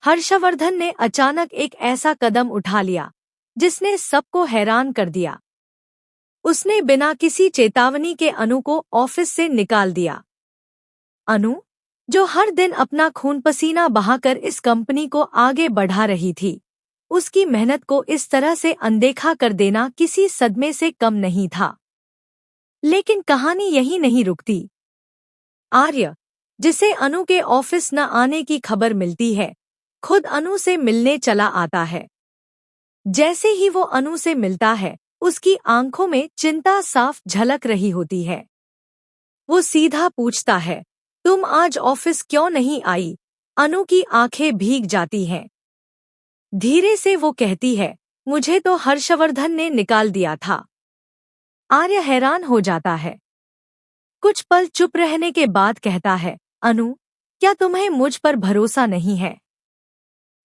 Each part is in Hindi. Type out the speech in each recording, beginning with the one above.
हर्षवर्धन ने अचानक एक ऐसा कदम उठा लिया जिसने सबको हैरान कर दिया। उसने बिना किसी चेतावनी के अनु को ऑफिस से निकाल दिया। अनु, जो हर दिन अपना खून पसीना बहाकर इस कंपनी को आगे बढ़ा रही थी, उसकी मेहनत को इस तरह से अनदेखा कर देना किसी सदमे से कम नहीं था। लेकिन कहानी यहीं नहीं रुकती। आर्य, जिसे अनु के ऑफिस न आने की खबर मिलती है, खुद अनु से मिलने चला आता है। जैसे ही वो अनु से मिलता है, उसकी आंखों में चिंता साफ झलक रही होती है। वो सीधा पूछता है, तुम आज ऑफिस क्यों नहीं आई? अनु की आंखें भीग जाती हैं। धीरे से वो कहती है, मुझे तो हर्षवर्धन ने निकाल दिया था। आर्य हैरान हो जाता है। कुछ पल चुप रहने के बाद कहता है, अनु, क्या तुम्हें मुझ पर भरोसा नहीं है?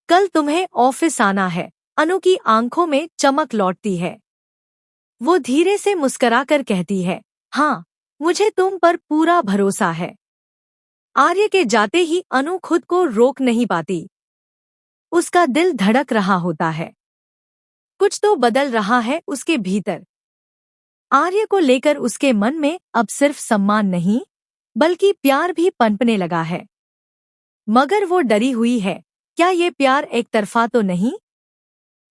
कल तुम्हें ऑफिस आना है। अनु की आंखों में चमक लौटती है। वो धीरे से मुस्कुराकर कहती है, हाँ, मुझे तुम पर पूरा भरोसा है। आर्य के जाते ही अनु खुद को रोक नहीं पाती। उसका दिल धड़क रहा होता है। कुछ तो बदल रहा है उसके भीतर। आर्य को लेकर उसके मन में अब सिर्फ सम्मान नहीं, बल्कि प्यार भी पनपने लगा है। मगर वो डरी हुई है, क्या ये प्यार एक तरफा तो नहीं?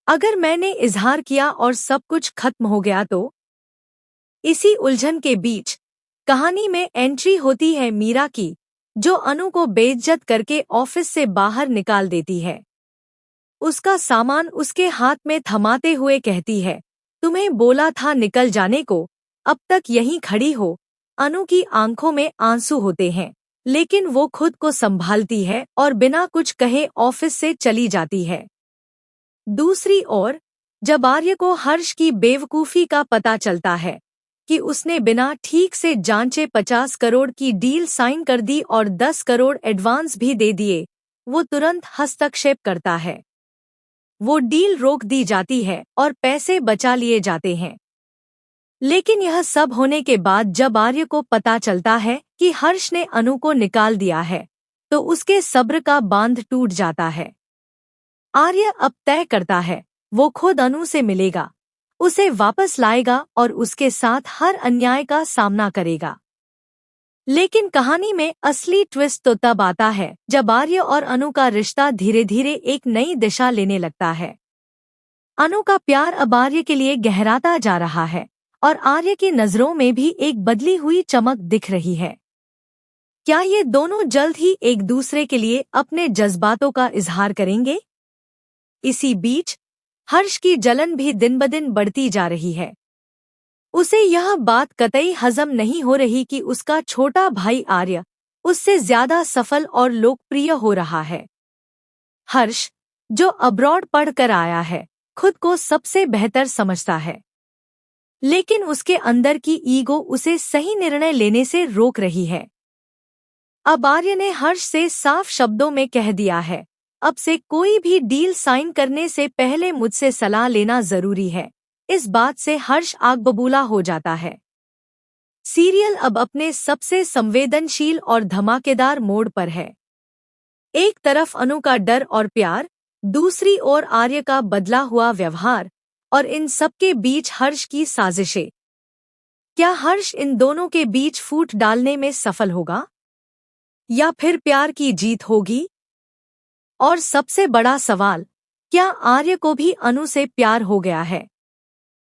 अगर मैंने इजहार किया और सब कुछ खत्म हो गया तो? इसी उलझन के बीच कहानी में एंट्री होती है मीरा की, जो अनु को बेइज्जत करके ऑफिस से बाहर निकाल देती है। उसका सामान उसके हाथ में थमाते हुए कहती है, तुम्हें बोला था निकल जाने को, अब तक यहीं खड़ी हो। अनु की आंखों में आंसू होते हैं, लेकिन वो खुद को संभालती है और बिना कुछ कहे ऑफिस से चली जाती है। दूसरी ओर, जब आर्य को हर्ष की बेवकूफ़ी का पता चलता है कि उसने बिना ठीक से जांचे 50 करोड़ की डील साइन कर दी और 10 करोड़ एडवांस भी दे दिए, वो तुरंत हस्तक्षेप करता है। वो डील रोक दी जाती है और पैसे बचा लिए जाते हैं। लेकिन यह सब होने के बाद जब आर्य को पता चलता है कि हर्ष ने अनु को निकाल दिया है, तो उसके सब्र का बांध टूट जाता है। आर्य अब तय करता है, वो खुद अनु से मिलेगा, उसे वापस लाएगा और उसके साथ हर अन्याय का सामना करेगा। लेकिन कहानी में असली ट्विस्ट तो तब आता है जब आर्य और अनु का रिश्ता धीरे धीरे एक नई दिशा लेने लगता है। अनु का प्यार अब आर्य के लिए गहराता जा रहा है और आर्य की नजरों में भी एक बदली हुई चमक दिख रही है। क्या ये दोनों जल्द ही एक दूसरे के लिए अपने जज्बातों का इजहार करेंगे? इसी बीच हर्ष की जलन भी दिन ब दिन बढ़ती जा रही है। उसे यह बात कतई हजम नहीं हो रही कि उसका छोटा भाई आर्य उससे ज्यादा सफल और लोकप्रिय हो रहा है। हर्ष, जो अब्रॉड पढ़कर आया है, खुद को सबसे बेहतर समझता है, लेकिन उसके अंदर की ईगो उसे सही निर्णय लेने से रोक रही है। अब आर्य ने हर्ष से साफ शब्दों में कह दिया है, अब से कोई भी डील साइन करने से पहले मुझसे सलाह लेना जरूरी है। इस बात से हर्ष आग बबूला हो जाता है। सीरियल अब अपने सबसे संवेदनशील और धमाकेदार मोड़ पर है। एक तरफ अनु का डर और प्यार, दूसरी ओर आर्य का बदला हुआ व्यवहार, और इन सबके बीच हर्ष की साजिशें। क्या हर्ष इन दोनों के बीच फूट डालने में सफल होगा, या फिर प्यार की जीत होगी? और सबसे बड़ा सवाल, क्या आर्य को भी अनु से प्यार हो गया है?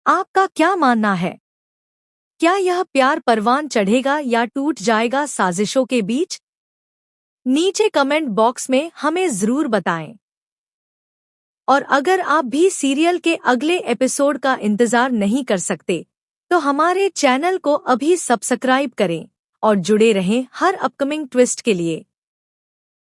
आपका क्या मानना है? क्या यह प्यार परवान चढ़ेगा या टूट जाएगा साजिशों के बीच? नीचे कमेंट बॉक्स में हमें जरूर बताएं। और अगर आप भी सीरियल के अगले एपिसोड का इंतजार नहीं कर सकते, तो हमारे चैनल को अभी सब्सक्राइब करें और जुड़े रहें हर अपकमिंग ट्विस्ट के लिए।